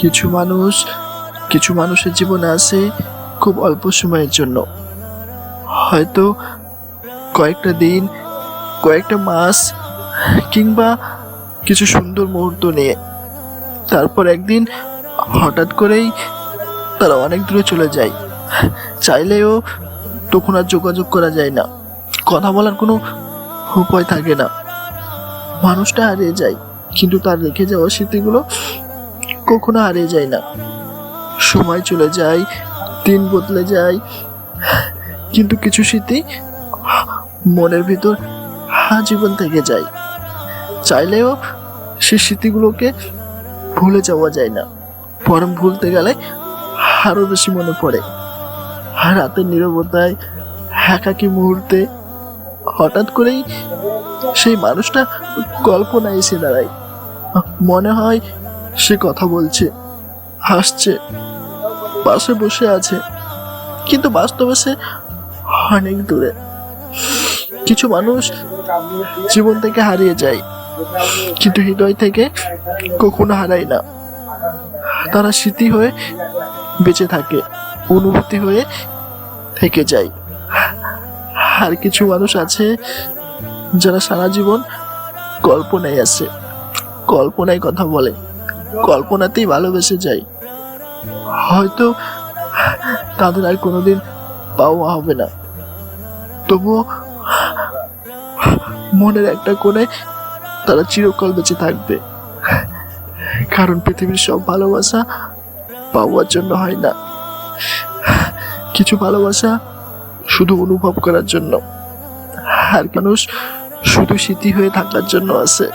কিছু মানুষ কিছু মানুষের জীবনে আসে খুব অল্প সময়ের জন্য, হয়তো কয়েকটা দিন, কয়েকটা মাস, কিংবা কিছু সুন্দর মুহূর্ত নিয়ে। তারপর একদিন হঠাৎ করেই তারা অনেক দূরে চলে যায়। চাইলেও তখন আর যোগাযোগ করা যায় না, কথা বলার কোনো উপায় থাকে না। মানুষটা হারিয়ে যায়, কিন্তু তার রেখে যাওয়া স্মৃতিগুলো কখনো হারিয়ে যায় না। সময় চলে যায়, দিন বদলে যায়, কিন্তু কিছু স্মৃতি মনের ভিতর আজীবন থেকে যায়। চাইলেও সে স্মৃতিগুলোকে ভুলে যাওয়া যায় না, বরং ভুলতে গেলে আরো বেশি মনে পড়ে। রাতের নীরবতায়, একাকী মুহূর্তে হঠাৎ করেই সেই মানুষটা কল্পনায় এসে দাঁড়ায়। মনে হয় সে কথা বলছে, হাসছে, পাশে বসে আছে, কিন্তু বাস্তবে সে অনেক দূরে। কিছু মানুষ জীবন থেকে হারিয়ে যায়, কিন্তু হৃদয় থেকে কখনো হারায় না। তারা স্মৃতি হয়ে বেঁচে থাকে, অনুভূতি হয়ে থেকে যায়। আর কিছু মানুষ আছে যারা সারা জীবন কল্পনায় আসে, কল্পনায় কথা বলে, কল্পনাতেই ভালোবেসে যায়। হয়তো তাদের আর কোনোদিন পাওয়া হবে না, তবুও মনের একটা কোণে তারা চিরকাল বেঁচে থাকবে। কারণ পৃথিবীর সব ভালোবাসা পাওয়ার জন্য হয় না, কিছু ভালোবাসা শুধু অনুভব করার জন্য, আর মানুষ শুধু স্মৃতি হয়ে থাকার জন্য আছে।